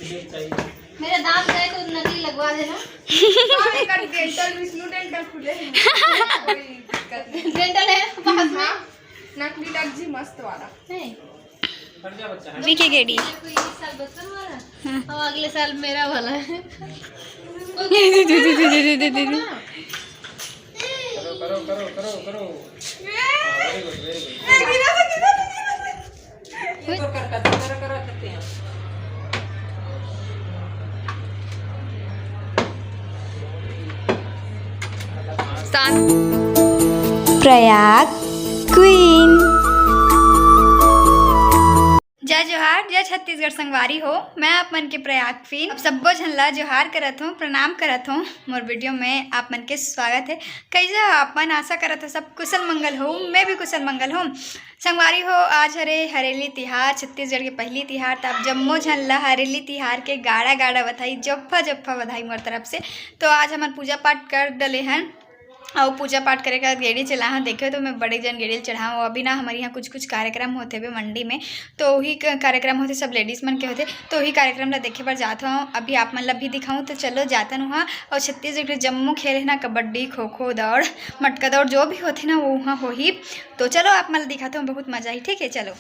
मेरा दांत गए तो नकली लगवा देना। डेंटल विष्णु डेंटल खुले हैं। डेंटल है पास में। नकली लग जी मस्त वाला। अभी के गेड़ी इस साल बच्चन वाला और अगले साल मेरा वाला है। करो करो करो करो। प्रयाग क्वीन। जय जोहार, जय छत्तीसगढ़ संगवारी हो। मैं आप मन के प्रयाग क्वीन अब सब्बो झनला जोहार करत हूँ, प्रणाम करत हूँ। मोर वीडियो में आप मन के स्वागत है। कैसे हो आप मन? आशा करत हो सब कुशल मंगल हो। मैं भी कुशल मंगल हूँ। संगवारी हो, आज हरेली तिहार, छत्तीसगढ़ के पहली तिहार। तब जम्मो झनला हरेली तिहार के गाड़ा गाड़ा बधाई, जप्फा जप्फा बधाई मोर तरफ से। तो आज हमार पूजा पाठ कर डले हैं और पूजा पाठ करे का गेड़ी चला हाँ देखे तो मैं बड़े जन गेड़ी चढ़ाऊँ। अभी ना हमारे यहाँ कुछ कार्यक्रम होते हुए मंडी में, तो वही कार्यक्रम होते सब लेडीज़ मन के होते, तो वही कार्यक्रम ला देखे पर जाता हूँ। अभी आप मन ला भी दिखाऊँ तो चलो जाता हूँ वहाँ। और छत्तीसगढ़ के जम्मू खेल है ना, कबड्डी, खो खो, दौड़, मटका दौड़, जो भी होते ना वो वहाँ हो ही। तो चलो आप मन दिखाता हूँ, बहुत मज़ा ही। ठीक है चलो।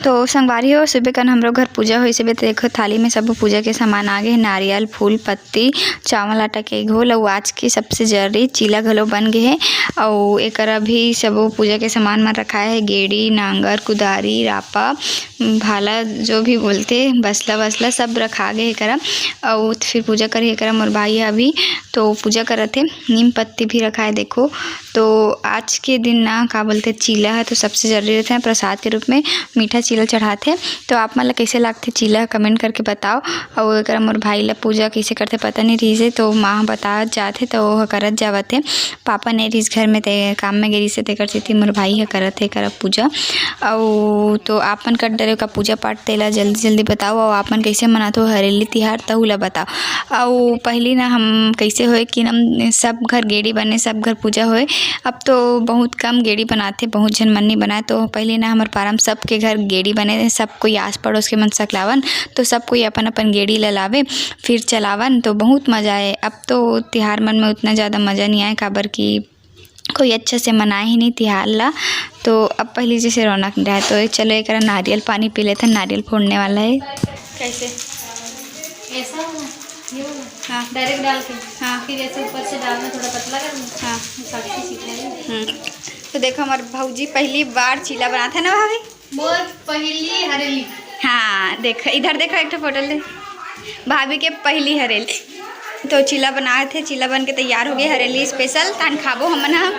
तो संगवारी हो, सुबह कन हमरो घर पूजा हुई। सुबह तो देखो थाली में सब पूजा के सामान आ गए, नारियल, फूल, पत्ती, चावल, आटा के घोल। और आज के सबसे जरूरी चीला घलो बन गए है। और एक भी सब पूजा के सामान में रखा है, गेड़ी, नांगर, कुदारी, रापा, भाला, जो भी बोलते, बसला वसला सब रखा गए है। और फिर पूजा करे है मोर भाई है अभी तो पूजा करते। नीम पत्ती भी रखा है देखो। तो आज के दिन ना का बोलते चीला है, तो सबसे जरूरी रहता है प्रसाद के रूप में मीठा चीला चढ़ाते। तो आप मन ला कैसे लगते चीला कमेंट करके बताओ। और एक मोर भाई ला पूजा कैसे करते पता नहीं रही से, तो माँ बता जाते तो वह करत जावते। पापा नहीं रही घर में, ते काम में गई से तेकर से मोर भाई है करत है कर पूजा। और तो आप मन कर डरे का पूजा पाठ तेला जल्दी जल्दी बताओ। और आप मन कैसे मनाते हो हरेली तिहार तहु ला बताओ। और पहली ना हम कैसे होए कि ना सब घर गेड़ी बने, सब घर पूजा होए। अब तो बहुत कम गेड़ी बनाते, बहुत जन मन नहीं बनाए। तो पहले ना हमारे पारम सबके घर गेड़ी बने, सब कोई आस पड़ोस के मन सकलावन, तो सब कोई अपन अपन गेड़ी लावे फिर चलावन। तो बहुत मज़ा आए। अब तो तिहार मन में उतना ज़्यादा मज़ा नहीं आए, काबर कि कोई अच्छा से मनाए ही नहीं तिहार ला। तो अब पहले जैसे रौनक नहीं रहा। तो चलो एक नारियल पानी पी लेते हैं, नारियल फोड़ने वाला है। कैसे ऐसा होना ये होना। हाँ डायरेक्ट डाल के हाँ फिर ऐसे ऊपर से डालना, थोड़ा पतला करना। हाँ साक्षी सीख लेंगे। तो देखो हमारे भाऊजी पहली बार चीला बनाते हैं ना भाभी। मोर पहली हरेली। हाँ देखो इधर देखो, एक फोटो ले भाभी के पहली हरेली। तो चीला बनाए थे, चीला बन के तैयार हो गए हरेली स्पेशल। तान खाबो हम ना।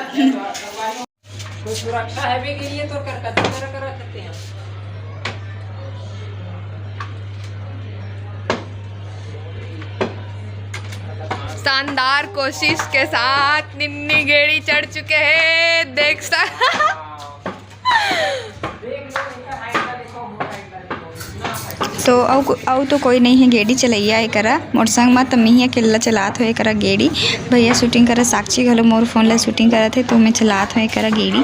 कोई सुरक्षा है भी के लिए तो करते हैं। शानदार कोशिश के साथ निन्नी गेड़ी चढ़ चुके हैं, देख तो औ तो कोई नहीं है गेड़ी चलैया एक मोर संग में। तो मैं अकेला चलात हो एक गेड़ी। भैया शूटिंग करा, साक्षी घलो मोर फोन ला शूटिंग करा थे, तो मैं चलात हो एक गेड़ी।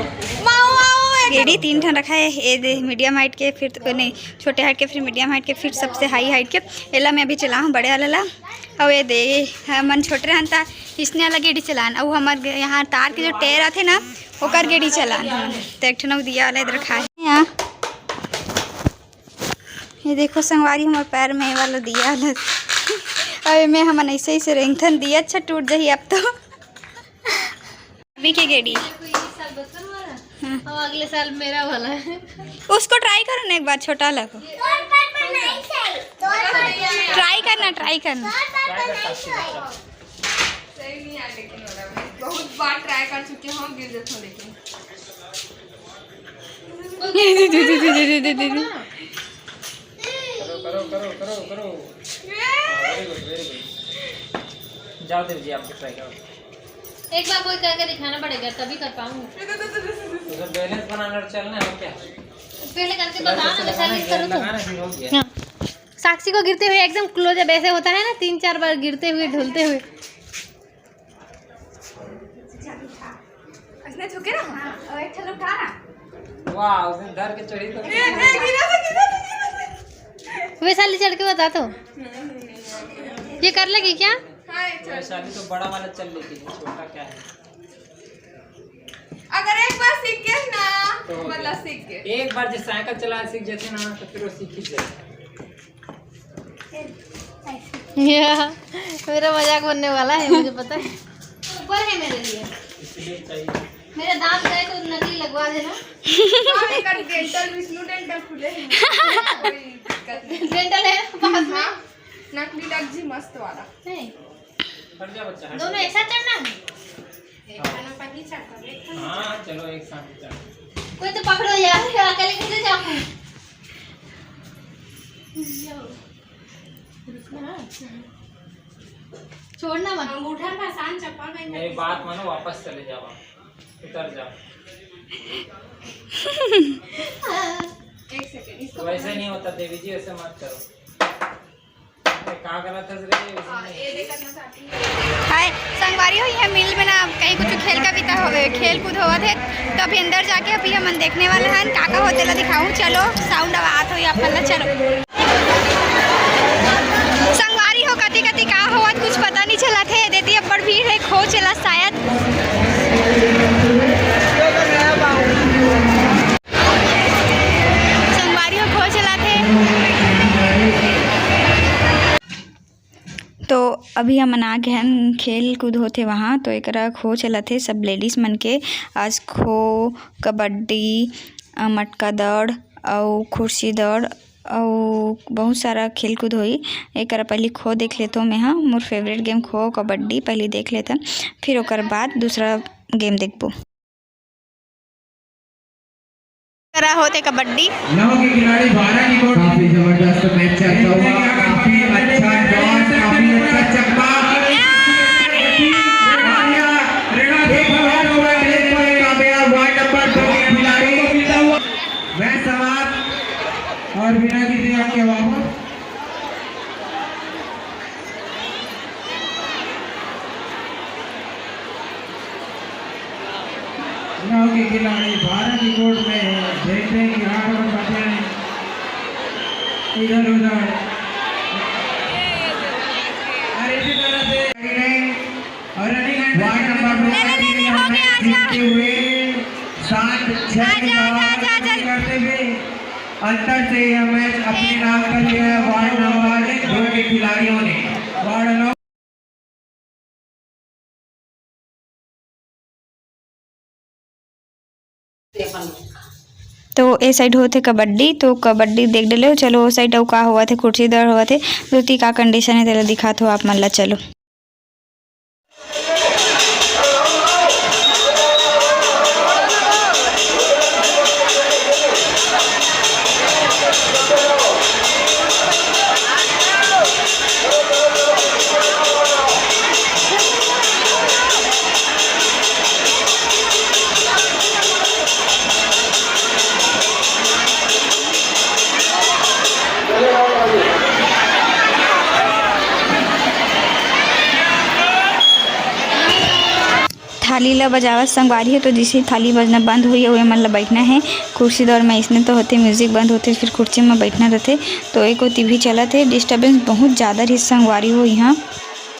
गेड़ी 3 ठन रखा है, ये मीडियम हाइट के, फिर तो नहीं छोटे हाइट के, फिर मीडियम हाइट के, फिर सबसे हाई हाइट के। एला मैं अभी चला हूँ बड़े वाला ला। और ये दे मन छोटे रहन था इसने वाला गेड़ी चलान। और हमारे यहाँ तार के जो टेर आते ना ओकर गेड़ी चलान। तो एक ठन दिया वाला इधर रखा है यहाँ। ये देखो संगवारी हमारे पैर में ये वाला दिया वाला। अब मैं हम ऐसे ही से रेंगथन दिया अच्छा टूट जाही अब तो। अभी के गेड़ी इस साल बच्चन वाला और अगले साल मेरा वाला है। उसको ट्राई करो ना एक बार, छोटा लगो ट्राई करना सही नहीं आया, लेकिन बहुत बार ट्राई कर चुके हैं, गिर जाते हो लेकिन। करो करो करो करो। Very good very good. जाओ देव जी आप ट्राई करो। एक बार कोई करके दिखाना पड़ेगा तभी कर पाऊंगी। तो बैलेंस बनाना चलना है क्या? पहले करके बताओ ना, वैसा ही करो लगाना फिर हो गया। हाँ। साक्षी को गिरते हुए एकदम क्लोज है, वैसे होता है ना 3-4 बार गिरते हुए ढुलते हुए। इसने झुके ना। और एक ठन उठा ना। वाह, उसने धर के चढ़ी तो वैशाली चढ़ के बता तो ये कर लेगी क्या? वैशाली तो बड़ा वाला चल लेगी, छोटा क्या है। अगर एक बार सीख गए ना तो मतलब सीख गए। एक बार जो साइकिल चलाना सीख जाते ना तो फिर वो सीख ही जाए। मेरा मजाक बनने वाला है, मुझे पता है। ऊपर है मेरे लिए, इसलिए चाहिए। मेरे दांत गए तो नकली लगवा देना। डेंटल खुले हैं, डेंटल है पास में, नकली लग जी मस्त वाला। हट जा बच्चा, हट दोनों जा। एक साथ चढ़ना है। हाँ चलो एक साथ चल। कोई तो पकड़ो यार, अकेले कैसे जाऊँ? छोड़ना मत। अंगूठा का आसान चप्पल में मेरी बात मानो, वापस चले जाओ, उतर जाओ। एक सेकंड इसको तो ऐसे नहीं होता देवी जी, ऐसे मत करो। कहाँ गलत है ये देखना चाहती हूँ। हाय संगवारी हो, यह मिल में ना कहीं कुछ खेल का बीता हो खेल कूद हुआ थे, तो अभी अंदर जाके अभी हम देखने वाले हैं काका होते ला दिखाऊं। चलो साउंड आवाज हो या अपन चलो संगवारी हो कति कति का हुआ कुछ पता नहीं चला थे। देती अब बड़ भीड़ है, खो चला शायद। संगवारी हो खो चला थे। तो अभी हम आ गए हैं, खेल कूद होते वहाँ, तो एक खो चला थे सब लेडीज़ मन के। आज खो, कबड्डी, मटका दौड़ और कुर्सी दौड़ और बहुत सारा खेल कूद हुई। एक पहले खो देख लेता हूँ मैं। हाँ मोर फेवरेट गेम खो कबड्डी पहले देख लेता, फिर ओकर बाद दूसरा गेम देखबो। होते कबड्डी नौ के खिलाड़ी 12 की कोट। काफी जबरदस्त मैच चलता हुआ, काफी अच्छा डॉट, काफी अच्छा चक्का। वार्ड नंबर 2 के खिलाड़ी वह सवार और बिना किसी के वापस। नौ के खिलाड़ी 12 की कोर्ट में देखते हैं कि हाथ और बचे इधर उधर। और इसी तरह से और रनिंग वार्ड नंबर 2 जीतते हुए 7-6 करते हुए अंतर से यह मैच अपने नाम कर लिया है वार्ड नंबर 2 के खिलाड़ियों ने। वार्ड नंबर तो ए साइड होते कबड्डी, तो कबड्डी देख डले। चलो वो साइड का हुआ थे कुर्सी दौड़ हुआ थे, दोती का कंडीशन है तेरा दिखा थो आप मन ला। चलो थाली ला बजावत संगवारी है, तो जैसे थाली बजना बंद हुई है मन ला बैठना है। कुर्सी दौड़ में इसने तो होते म्यूजिक बंद होते फिर कुर्सी में बैठना रहते, तो एक टीवी चला थे। डिस्टर्बेंस बहुत ज़्यादा रही संगवारी हो यहाँ,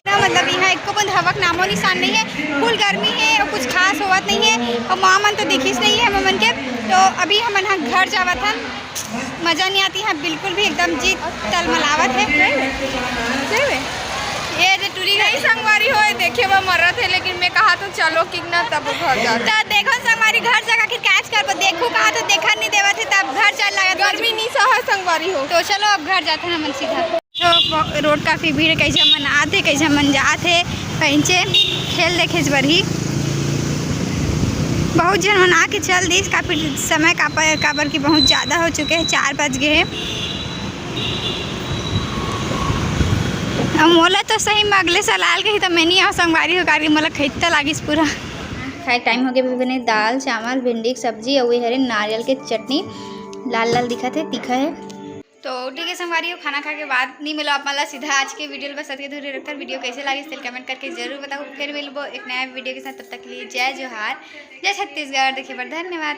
मतलब यहाँ एक बंद हवा का नामो निशान नहीं है। फुल गर्मी है और कुछ खास होवत नहीं है, और माँ मन तो दिखीस नहीं है मन के। तो अभी हम यहाँ घर जावत हन, मज़ा नहीं आती है बिल्कुल भी, एकदम जी तलमलावत है। ये जो टूरी नहीं संगवारी हो देखे वो मर रहा थे, लेकिन मैं कहा तो चलो कि ना तब घर जा। तो देखो संगवारी घर जाकर के कैच कर देखो कहा तो देखा नहीं देवा थे, तब घर चल लगा गर्मी नहीं सहा संगवारी हो। तो चलो अब घर जाते हैं मन सीधा। तो रोड काफ़ी भीड़, कैसे मन आते कैसे मन जाते कहीं से खेल देखे बर ही बहुत जन मन आके चल दी। काफ़ी समय काबर की बहुत ज़्यादा हो चुके हैं, 4 बज गए हैं। मोला तो सही में अगले साल आल गई तो मैं नहीं संगवारी हो कारी मोला खरीदता लागिस पूरा। खाए टाइम हो गया, बने दाल चावल भिंडी की सब्जी और हरे नारियल के चटनी, लाल लाल दिखा थे, तीखा है। तो ठीक है संगवारी हो, खाना खा के बाद नहीं मिलो आप मतलब सीधा आज के वीडियो बस के दूर रखकर वीडियो कैसे लगी इसलिए कमेंट करके जरूर बताओ। फिर मिलबो एक नया वीडियो के साथ, तब तक के लिए जय जोहार, जय छत्तीसगढ़। देखिए पर धन्यवाद।